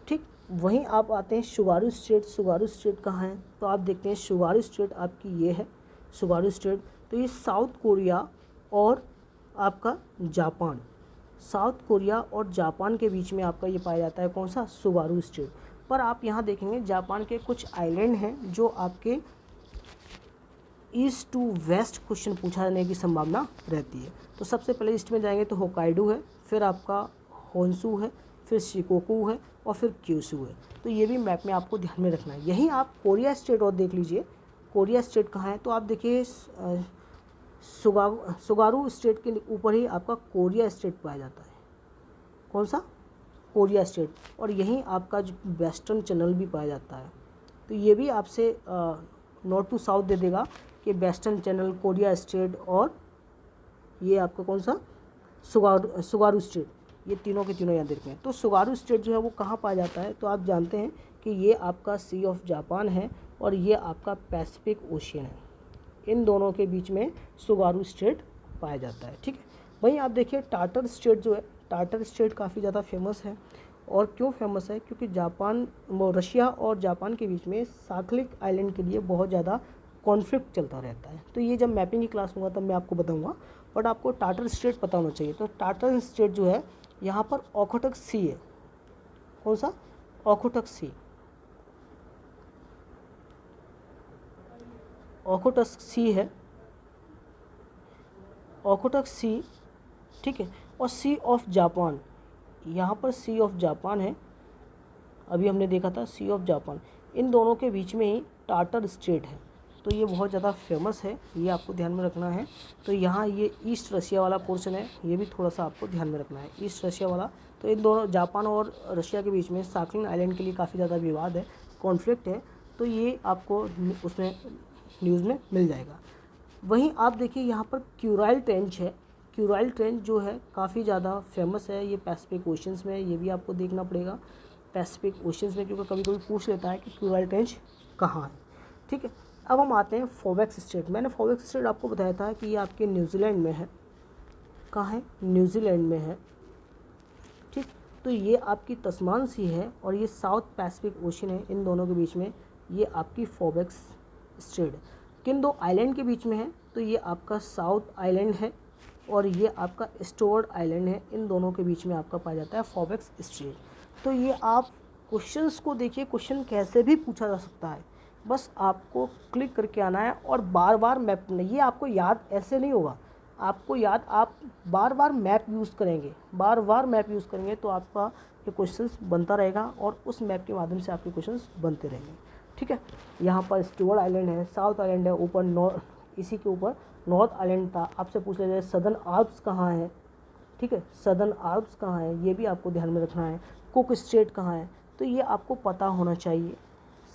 [SPEAKER 1] ठीक, वहीं आप आते हैं शुगारू स्टेट। शुगारू स्टेट कहाँ है, तो आप देखते हैं शुगारू स्टेट आपकी ये है, शुगारू स्टेट, तो ये साउथ कोरिया और आपका जापान, साउथ कोरिया और जापान के बीच में आपका ये पाया जाता है कौन सा, शुगारू स्टेट। पर आप यहाँ देखेंगे जापान के कुछ आइलैंड हैं जो आपके ईस्ट टू वेस्ट क्वेश्चन पूछा जाने की संभावना रहती है। तो सबसे पहले ईस्ट में जाएंगे तो होकाइडो है, फिर आपका होन्शू है, फिर शिकोकू है और फिर क्यूशू है। तो ये भी मैप में आपको ध्यान में रखना है। यहीं आप कोरिया स्टेट और देख लीजिए, कोरिया स्टेट कहाँ है, तो आप देखिए सुगारू स्टेट के ऊपर ही आपका कोरिया स्टेट पाया जाता है, कौन सा, कोरिया स्टेट। और यहीं आपका जो वेस्टर्न चैनल भी पाया जाता है, तो ये भी आपसे नॉर्थ टू साउथ दे देगा कि वेस्टर्न चैनल, कोरिया स्टेट और ये आपका कौन सा, सुगारू स्टेट, ये तीनों के तीनों यहाँ देखते हैं। तो सुगारू स्टेट जो है वो कहाँ पाया जाता है, तो आप जानते हैं कि ये आपका सी ऑफ जापान है और ये आपका पैसिफिक ओशियन है, इन दोनों के बीच में सुगारू स्टेट पाया जाता है। ठीक है, वहीं आप देखिए टाटर स्टेट जो है, टाटर स्टेट काफ़ी ज़्यादा फेमस है। और क्यों फेमस है, क्योंकि जापान, रशिया और जापान के बीच में साखलिक आइलैंड के लिए बहुत ज़्यादा कॉन्फ्लिक्ट चलता रहता है। तो ये जब मैपिंग की क्लास होगा तब मैं आपको बताऊंगा, बट आपको टाटर स्टेट पता होना चाहिए। तो टाटर स्टेट जो है यहाँ पर ओखोटक सी है, कौन सा, ओखोटक सी, ओखोटक सी है, ओखोटक सी। ठीक है, और सी ऑफ जापान, यहाँ पर सी ऑफ जापान है, अभी हमने देखा था सी ऑफ जापान, इन दोनों के बीच में ही टाटर स्टेट है। तो ये बहुत ज़्यादा फेमस है, ये आपको ध्यान में रखना है। तो यहाँ ये ईस्ट रशिया वाला पोर्शन है, ये भी थोड़ा सा आपको ध्यान में रखना है, ईस्ट रशिया वाला। तो इन दोनों जापान और रशिया के बीच में साकलिन आइलैंड के लिए काफ़ी ज़्यादा विवाद है, कॉन्फ्लिक्ट है, तो ये आपको उसमें न्यूज़ में मिल जाएगा। वहीं आप देखिए यहाँ पर क्यूराइल ट्रेंच है, क्यूराइल ट्रेंच जो है काफ़ी ज़्यादा फेमस है, ये पैसिफिक ओशंस में है, ये भी आपको देखना पड़ेगा पैसिफिक ओशंस में, क्योंकि कभी कभी पूछ लेता है कि क्यूराइल ट्रेंच कहाँ है। ठीक है, अब हम आते हैं फॉबेक्स स्ट्रेट। मैंने फॉबेक्स स्ट्रेट आपको बताया था कि ये आपके न्यूजीलैंड में है, कहाँ है, न्यूजीलैंड में है। ठीक, तो ये आपकी तस्मान सी है और ये साउथ पैसिफिक ओशन है, इन दोनों के बीच में ये आपकी फॉबेक्स स्ट्रेट किन दो आइलैंड के बीच में है, तो ये आपका साउथ आइलैंड है और ये आपका स्टुअर्ट आइलैंड है, इन दोनों के बीच में आपका पाया जाता है फॉबेक्स स्ट्रेट। तो ये आप क्वेश्चंस को देखिए, क्वेश्चन कैसे भी पूछा जा सकता है, बस आपको क्लिक करके आना है और बार बार मैप, ये आपको याद ऐसे नहीं होगा, आपको याद, आप बार बार मैप यूज़ करेंगे, बार बार मैप यूज़ करेंगे तो आपका ये क्वेश्चंस बनता रहेगा और उस मैप के माध्यम से आपके क्वेश्चंस बनते रहेंगे। ठीक है, यहाँ पर स्टुअर्ट आइलैंड है, साउथ आइलैंड है, ऊपर नॉर्थ, इसी के ऊपर नॉर्थ आइलैंड था। आपसे पूछ लिया जाए सदर्न आल्प्स कहाँ है, ठीक है, सदर्न आल्प्स कहाँ है, ये भी आपको ध्यान में रखना है। कुक स्ट्रेट कहाँ है, तो ये आपको पता होना चाहिए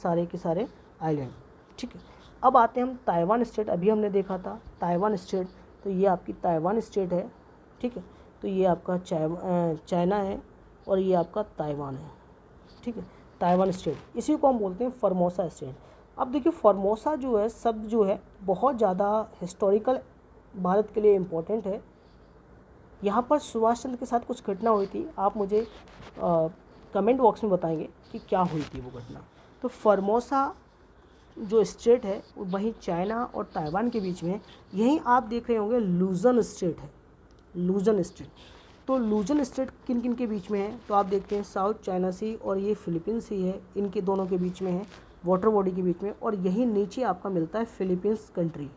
[SPEAKER 1] सारे के सारे आइलैंड। ठीक है, अब आते हैं हम ताइवान स्टेट, अभी हमने देखा था ताइवान स्टेट, तो ये आपकी ताइवान स्टेट है। ठीक है, तो ये आपका चाइना है और ये आपका ताइवान है। ठीक है, ताइवान स्टेट, इसी को हम बोलते हैं फॉर्मोसा स्टेट। अब देखिए फॉर्मोसा जो है शब्द जो है बहुत ज़्यादा हिस्टोरिकल भारत के लिए इम्पोर्टेंट है। यहाँ पर सुभाष चंद्र के साथ कुछ घटना हुई थी, आप मुझे कमेंट बॉक्स में बताएंगे कि क्या हुई थी वो घटना। तो फॉर्मोसा जो स्टेट है वहीं चाइना और ताइवान के बीच में, यहीं आप देख रहे होंगे लुजन स्टेट है, लुजन स्टेट। तो लुजन स्टेट किन किन के बीच में है, तो आप देखते हैं साउथ चाइना सी और ये फिलीपींस सी है, इनके दोनों के बीच में है, वाटर बॉडी के बीच में। और यहीं नीचे आपका मिलता है फिलीपींस कंट्री,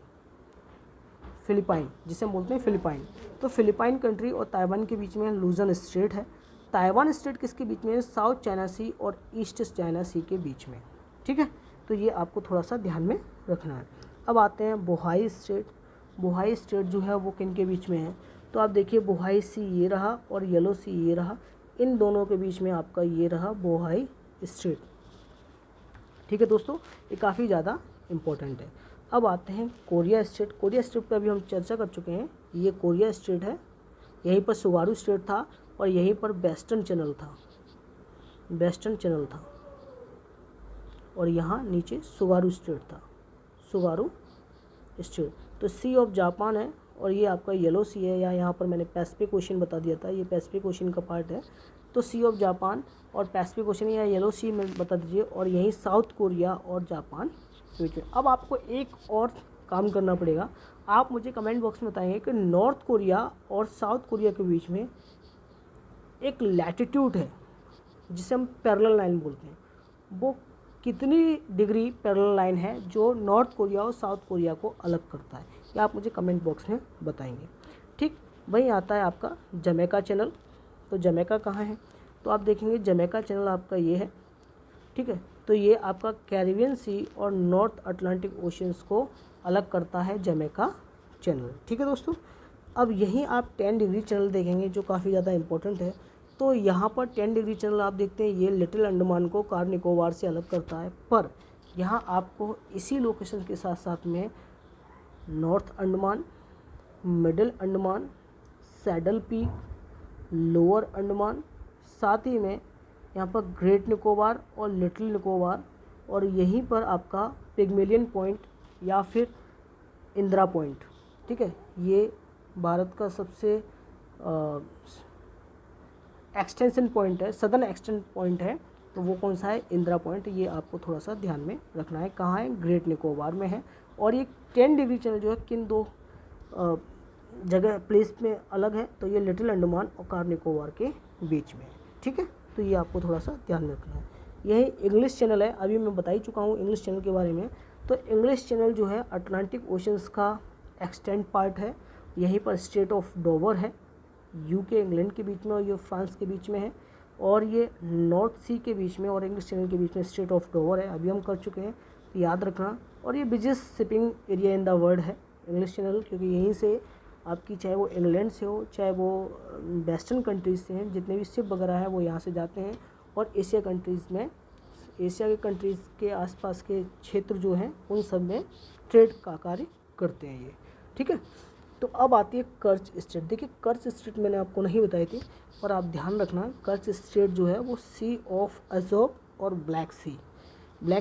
[SPEAKER 1] फिलिपाइन जिसे हम बोलते हैं फिलिपाइन। तो फिलिपाइन कंट्री और ताइवान के बीच में लुजन स्टेट है। ताइवान स्टेट किसके बीच में है, साउथ चाइना सी और ईस्ट चाइना सी के बीच में। ठीक है, तो ये आपको थोड़ा सा ध्यान में रखना है। अब आते हैं बोहाई स्टेट। बोहाई स्टेट जो है वो किन के बीच में है, तो आप देखिए बोहाई सी ये रहा और येलो सी ये रहा, इन दोनों के बीच में आपका ये रहा बोहाई स्टेट। ठीक है दोस्तों, ये काफ़ी ज़्यादा इम्पोर्टेंट है। अब आते हैं कोरिया स्टेट। कोरिया स्टेट पर अभी हम चर्चा कर चुके हैं, ये कोरिया स्टेट है, यहीं पर सुगारू स्टेट था और यहीं पर वेस्टर्न चैनल था, वेस्टर्न चैनल था और यहाँ नीचे सुगारू स्टेट था, सुगारू स्टेट। तो सी ऑफ जापान है और ये आपका येलो सी है, या यहाँ पर मैंने पैसिफिक ओशन बता दिया था, ये पैसिफिक ओशन का पार्ट है। तो सी ऑफ जापान और पैसिफिक ओशन या येलो सी में बता दीजिए, और यहीं साउथ कोरिया और जापान के बीच में। अब आपको एक और काम करना पड़ेगा, आप मुझे कमेंट बॉक्स में बताएंगे कि नॉर्थ कोरिया और साउथ कोरिया के बीच में एक लैटिट्यूड है जिसे हम पैरेलल लाइन बोलते हैं, वो कितनी डिग्री पैरेलल लाइन है जो नॉर्थ कोरिया और साउथ कोरिया को अलग करता है, ये आप मुझे कमेंट बॉक्स में बताएंगे। ठीक, वहीं आता है आपका जमैका चैनल। तो जमैका कहाँ है, तो आप देखेंगे जमैका चैनल आपका ये है। ठीक है, तो ये आपका कैरिबियन सी और नॉर्थ अटलांटिक ओशंस को अलग करता है जमैका चैनल। ठीक है दोस्तों, अब यहीं आप 10 डिग्री चैनल देखेंगे जो काफ़ी ज़्यादा इंपॉर्टेंट है। तो यहाँ पर 10 डिग्री चैनल आप देखते हैं, ये लिटिल अंडमान को कार निकोबार से अलग करता है, पर यहाँ आपको इसी लोकेशन के साथ साथ में north Andaman, middle Andaman, saddle peak, lower Andaman, साथ ही में यहाँ पर ग्रेट निकोबार और लिटिल निकोबार, और यहीं पर आपका पिग्मेलियन पॉइंट या फिर इंदिरा पॉइंट। ठीक है, ये भारत का सबसे एक्सटेंशन पॉइंट है, सदर्न एक्सटेंशन पॉइंट है, तो वो कौन सा है, इंदिरा पॉइंट। ये आपको थोड़ा सा ध्यान में रखना है, कहाँ है, ग्रेट निकोबार में है। और ये 10 डिग्री चैनल जो है किन दो जगह प्लेस में अलग है, तो ये लिटिल अंडमान और कार निकोबार के बीच में है। ठीक है, तो ये आपको थोड़ा सा ध्यान में रखना है। यही इंग्लिश चैनल है, अभी मैं बता ही चुका हूँ इंग्लिश चैनल के बारे में। तो इंग्लिश चैनल जो है अटलांटिक ओशंस का एक्सटेंड पार्ट है, यहीं पर स्टेट ऑफ डोवर है, यूके इंग्लैंड के बीच में और ये फ्रांस के बीच में है, और ये नॉर्थ सी के बीच में और इंग्लिश चैनल के बीच में स्टेट ऑफ डोवर है, अभी हम कर चुके हैं। तो याद रखना और ये biggest shipping area in the world है इंग्लिश चैनल, क्योंकि यहीं से आपकी चाहे वो इंग्लैंड से हो चाहे वो वेस्टर्न कंट्रीज़ से हैं, जितने भी शिप वगैरह है वो यहाँ से जाते हैं और एशिया कंट्रीज़ में, एशिया के कंट्रीज़ के आसपास के क्षेत्र जो हैं उन सब में ट्रेड का कार्य करते हैं ये। ठीक है, तो अब आती है कर्च स्ट्रेट। देखिए कर्च स्ट्रेट मैंने आपको नहीं बताई थी, और आप ध्यान रखना कर्च स्ट्रेट जो है वो सी ऑफ अजोव और ब्लैक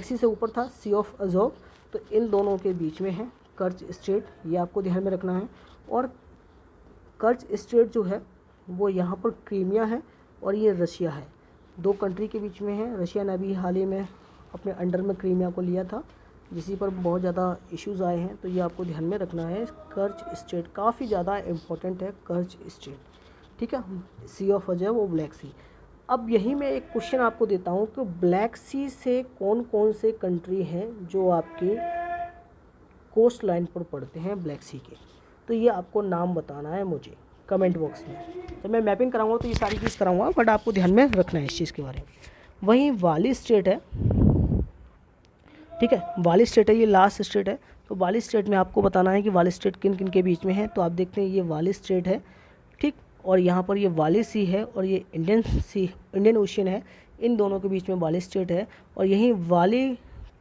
[SPEAKER 1] सी से ऊपर था सी ऑफ अजोव, तो इन दोनों के बीच में है कर्च स्ट्रेट, ये आपको ध्यान में रखना है। और कर्च स्ट्रेट जो है वो यहाँ पर क्रीमिया है और ये रशिया है, दो कंट्री के बीच में है। रशिया ने अभी हाल ही में अपने अंडर में क्रीमिया को लिया था, जिस पर बहुत ज़्यादा इश्यूज़ आए हैं, तो ये आपको ध्यान में रखना है। कर्च स्ट्रेट काफ़ी ज़्यादा इम्पोर्टेंट है, कर्च स्ट्रेट। ठीक है, सी ऑफ अजय वो ब्लैक सी। अब यही मैं एक क्वेश्चन आपको देता हूँ कि ब्लैक सी से कौन कौन से कंट्री हैं जो आपके कोस्ट लाइन पर पड़ते हैं ब्लैक सी के, तो ये आपको नाम बताना है मुझे कमेंट बॉक्स में। तो मैं मैपिंग कराऊंगा तो ये सारी चीज़ कराऊंगा, बट आपको ध्यान में रखना है इस चीज़ के बारे में। वहीं वाली स्टेट है, ठीक है, वाली स्टेट है, ये लास्ट स्टेट है। तो वाली स्टेट में आपको बताना है कि वाली स्टेट किन किन के बीच में है। तो आप देखते हैं ये वाली स्टेट है, ठीक, और यहाँ पर ये वाली सी है और ये इंडियन ओशियन है, इन दोनों के बीच में वाली स्टेट है। और यहीं वाली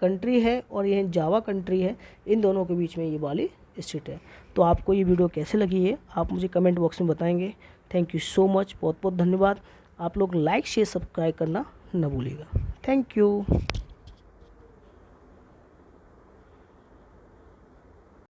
[SPEAKER 1] कंट्री है और यहीं जावा कंट्री है, इन दोनों के बीच में ये वाली स्टेट है। तो आपको ये वीडियो कैसे लगी है आप मुझे कमेंट बॉक्स में बताएंगे। थैंक यू सो मच, बहुत बहुत धन्यवाद। आप लोग लाइक शेयर सब्सक्राइब करना न भूलिएगा। Thank you.